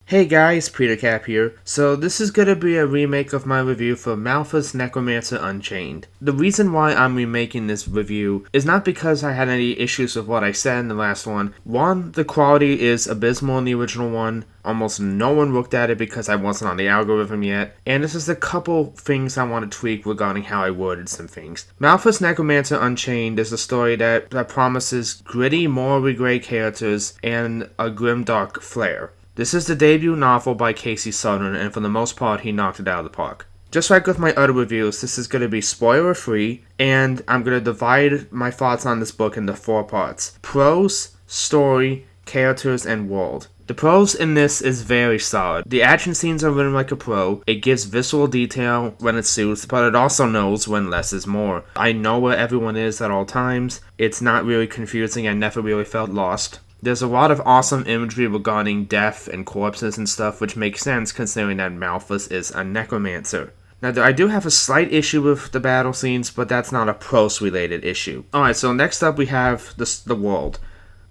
Hey guys, Peter Cap here. So this is gonna be a remake of my review for Malfus Necromancer Unchained. The reason why I'm remaking this review is not because I had any issues with what I said in the last one. One, the quality is abysmal in the original one. Almost no one looked at it because I wasn't on the algorithm yet. And this is a couple things I want to tweak regarding how I worded some things. Malfus Necromancer Unchained is a story that promises gritty, morally gray characters and a grimdark flair. This is the debut novel by Casey Sutton, and for the most part, he knocked it out of the park. Just like with my other reviews, this is going to be spoiler-free, and I'm going to divide my thoughts on this book into 4 parts. Prose, story, characters, and world. The prose in this is very solid. The action scenes are written like a pro. It gives visual detail when it suits, but it also knows when less is more. I know where everyone is at all times. It's not really confusing. I never really felt lost. There's a lot of awesome imagery regarding death and corpses and stuff, which makes sense considering that Malfus is a necromancer. Now, I do have a slight issue with the battle scenes, but that's not a prose-related issue. Alright, so next up we have the world.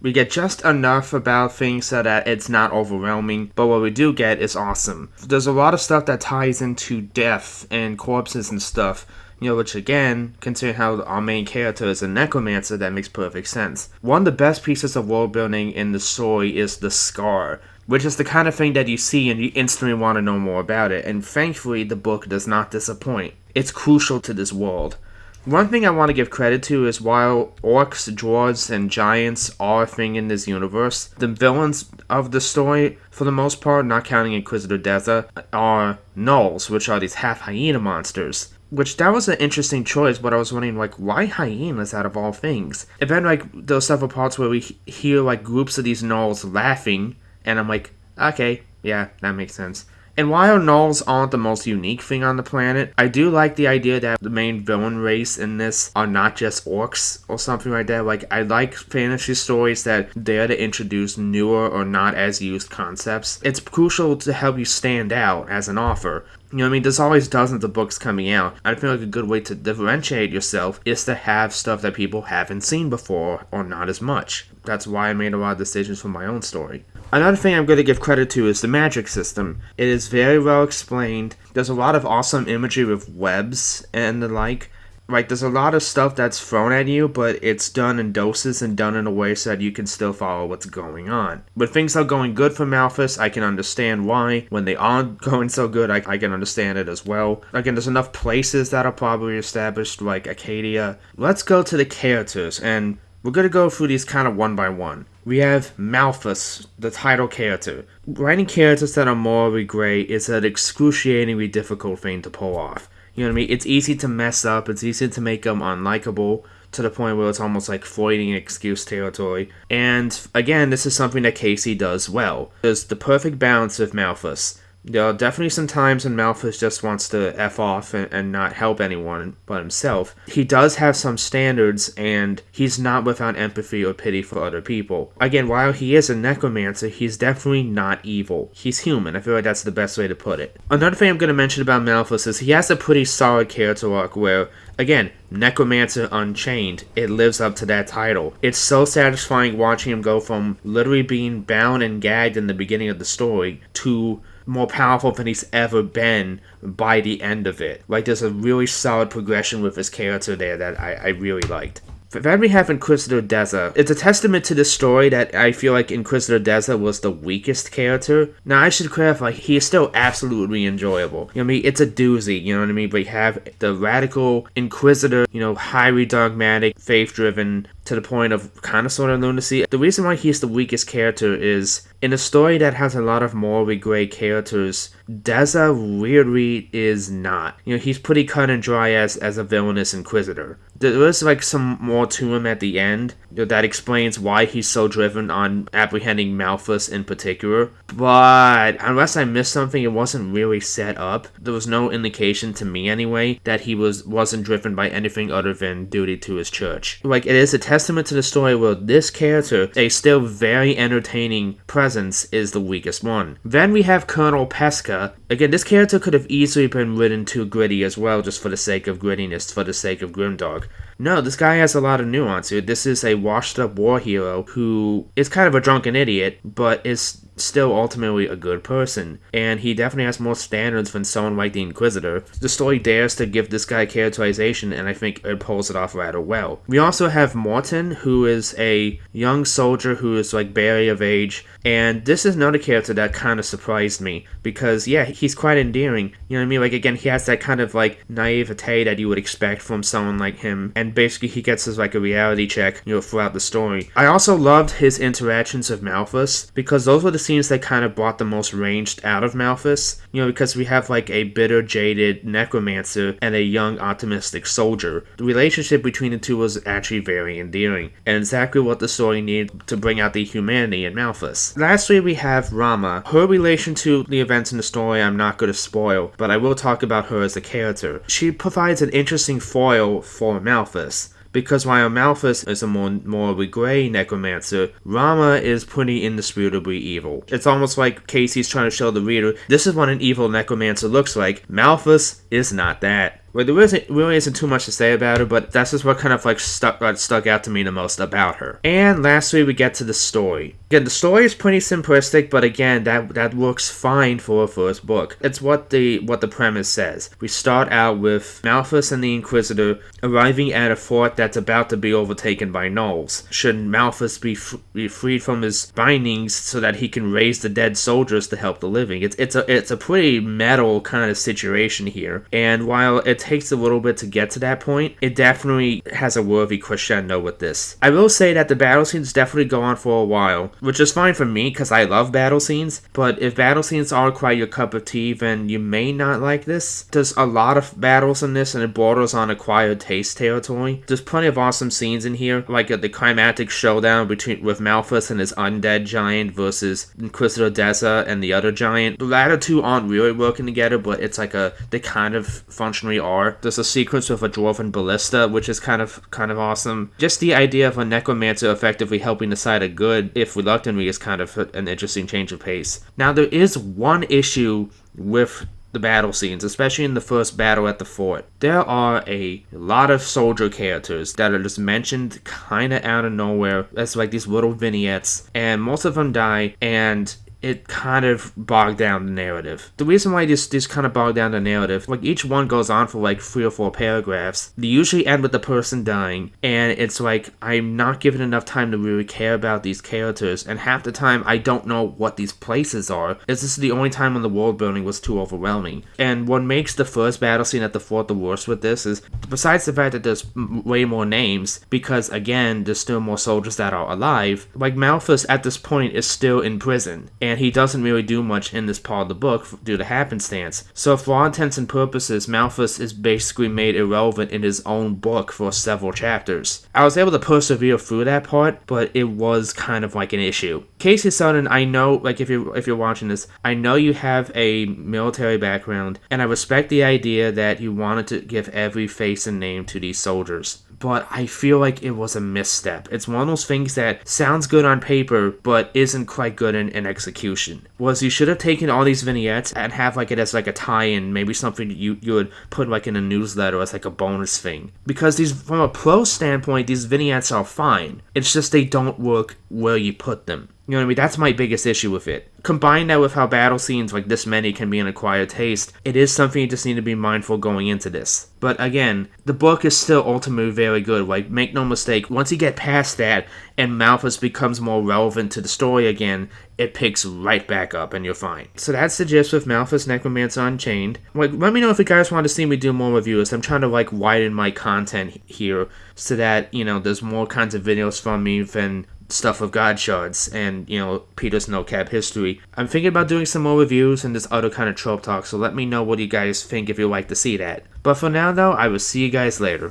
We get just enough about things so that it's not overwhelming, but what we do get is awesome. There's a lot of stuff that ties into death and corpses and stuff, which again, considering how our main character is a necromancer, that makes perfect sense. One of the best pieces of world building in the story is the scar, which is the kind of thing that you see and you instantly want to know more about it, and thankfully the book does not disappoint. It's crucial to this world. One thing I want to give credit to is while orcs, dwarves, and giants are a thing in this universe, the villains of the story, for the most part, not counting Inquisitor Deza, are gnolls, which are these half-hyena monsters. Which, that was an interesting choice, but I was wondering, why hyenas out of all things? And then, there are several parts where we hear, groups of these gnolls laughing, and I'm like, okay, yeah, that makes sense. And while gnolls aren't the most unique thing on the planet, I do like the idea that the main villain race in this are not just orcs or something like that. I like fantasy stories that dare to introduce newer or not as used concepts. It's crucial to help you stand out as an author. There's always dozens of books coming out. I feel like a good way to differentiate yourself is to have stuff that people haven't seen before, or not as much. That's why I made a lot of decisions for my own story. Another thing I'm going to give credit to is the magic system. It is very well explained. There's a lot of awesome imagery with webs and the like. There's a lot of stuff that's thrown at you, but it's done in doses and done in a way so that you can still follow what's going on. When things are going good for Malfus, I can understand why. When they aren't going so good, I can understand it as well. Again, there's enough places that are probably established, like Acadia. Let's go to the characters, and we're going to go through these kind of one by one. We have Malfus, the title character. Writing characters that are morally gray is an excruciatingly difficult thing to pull off. You know what I mean? It's easy to mess up, it's easy to make them unlikable, to the point where it's almost like voiding excuse territory. And again, this is something that Casey does well. There's the perfect balance of Malfus. There are definitely some times when Malfus just wants to F off and not help anyone but himself. He does have some standards, and he's not without empathy or pity for other people. Again, while he is a necromancer, he's definitely not evil. He's human. I feel like that's the best way to put it. Another thing I'm going to mention about Malfus is he has a pretty solid character arc where, again, Necromancer Unchained, it lives up to that title. It's so satisfying watching him go from literally being bound and gagged in the beginning of the story to more powerful than he's ever been by the end of it. There's a really solid progression with his character there that I really liked. Then we have Inquisitor Deza. It's a testament to this story that I feel like Inquisitor Deza was the weakest character. Now, I should clarify, he is still absolutely enjoyable. It's a doozy, But you have the radical Inquisitor, highly dogmatic, faith-driven, to the point of kind of sort of lunacy. The reason why he's the weakest character is, in a story that has a lot of morally gray characters, Deza weirdly is not. He's pretty cut and dry as a villainous Inquisitor. There is some more to him at the end that explains why he's so driven on apprehending Malfus in particular. But unless I missed something, it wasn't really set up. There was no indication, to me anyway, that he wasn't driven by anything other than duty to his church. It is a testament to the story where this character, a still very entertaining presence, is the weakest one. Then we have Colonel Pesca. Again, this character could have easily been written too gritty as well, just for the sake of grittiness, for the sake of grimdark. No, this guy has a lot of nuance. This is a washed-up war hero who is kind of a drunken idiot, but is still ultimately a good person, and he definitely has more standards than someone like the Inquisitor. The story dares to give this guy characterization, and I think it pulls it off rather well. We also have Morton, who is a young soldier who is like barely of age, and this is another character that kind of surprised me, because yeah, he's quite endearing, you know what I mean? Like, again, he has that kind of like naivete that you would expect from someone like him, and basically he gets as like a reality check, you know, throughout the story. I also loved his interactions with Malfus, because those were the scenes that kind of brought the most range out of Malfus, you know, because we have like a bitter, jaded necromancer and a young, optimistic soldier. The relationship between the two was actually very endearing, and exactly what the story needed to bring out the humanity in Malfus. Lastly, we have Rama. Her relation to the events in the story I'm not going to spoil, but I will talk about her as a character. She provides an interesting foil for Malfus, because while Malfus is a morally gray necromancer, Rama is pretty indisputably evil. It's almost like Casey's trying to show the reader, this is what an evil necromancer looks like. Malfus is not that. Well, there really isn't too much to say about her, but that's just what kind of like stuck out to me the most about her. And lastly, we get to the story. Again, the story is pretty simplistic, but again, that works fine for a first book. It's what the premise says. We start out with Malfus and the Inquisitor arriving at a fort that's about to be overtaken by gnolls. Should Malfus be freed from his bindings so that he can raise the dead soldiers to help the living? It's a pretty metal kind of situation here, and while it takes a little bit to get to that point, it definitely has a worthy crescendo with this. I will say that the battle scenes definitely go on for a while, which is fine for me because I love battle scenes, but if battle scenes aren't quite your cup of tea, then you may not like this. There's a lot of battles in this, and it borders on acquired taste territory. There's plenty of awesome scenes in here, like the climactic showdown with Malfus and his undead giant versus Inquisitor Deza and the other giant. The latter two aren't really working together, but it's like they kind of functionally are. There's a sequence with a dwarven ballista, which is kind of awesome. Just the idea of a necromancer effectively helping the side of good, if reluctantly, is kind of an interesting change of pace. Now, there is one issue with the battle scenes, especially in the first battle at the fort. There are a lot of soldier characters that are just mentioned kind of out of nowhere as like these little vignettes, and most of them die, and it kind of bogged down the narrative. The reason why this kind of bogged down the narrative, like each one goes on for like 3 or 4 paragraphs. They usually end with the person dying, and it's like I'm not given enough time to really care about these characters, and half the time I don't know what these places are. This is the only time when the world building was too overwhelming. And what makes the first battle scene at the fort the worst with this is, besides the fact that there's way more names, because again, there's still more soldiers that are alive, like Malfus at this point is still in prison, and he doesn't really do much in this part of the book due to happenstance. So for all intents and purposes, Malfus is basically made irrelevant in his own book for several chapters. I was able to persevere through that part, but it was kind of like an issue. Casey Sutton, I know, like if you're watching this, I know you have a military background, and I respect the idea that you wanted to give every face and name to these soldiers, but I feel like it was a misstep. It's one of those things that sounds good on paper, but isn't quite good in execution. Was you should have taken all these vignettes and have like it as like a tie-in, maybe something you would put like in a newsletter as like a bonus thing. Because these, from a pro standpoint, these vignettes are fine. It's just they don't work where you put them. You know what I mean? That's my biggest issue with it. Combine that with how battle scenes like this many can be an acquired taste, it is something you just need to be mindful going into this. But again, the book is still ultimately very good. Like, make no mistake, once you get past that and Malfus becomes more relevant to the story again, it picks right back up and you're fine. So that's the gist with Malfus Necromancer Unchained. Like, let me know if you guys want to see me do more reviews. I'm trying to like widen my content here so that, you know, there's more kinds of videos from me than stuff with God Shards and, you know, Peter's no-cap history. I'm thinking about doing some more reviews and this other kind of trope talk, so let me know what you guys think if you'd like to see that. But for now, though, I will see you guys later.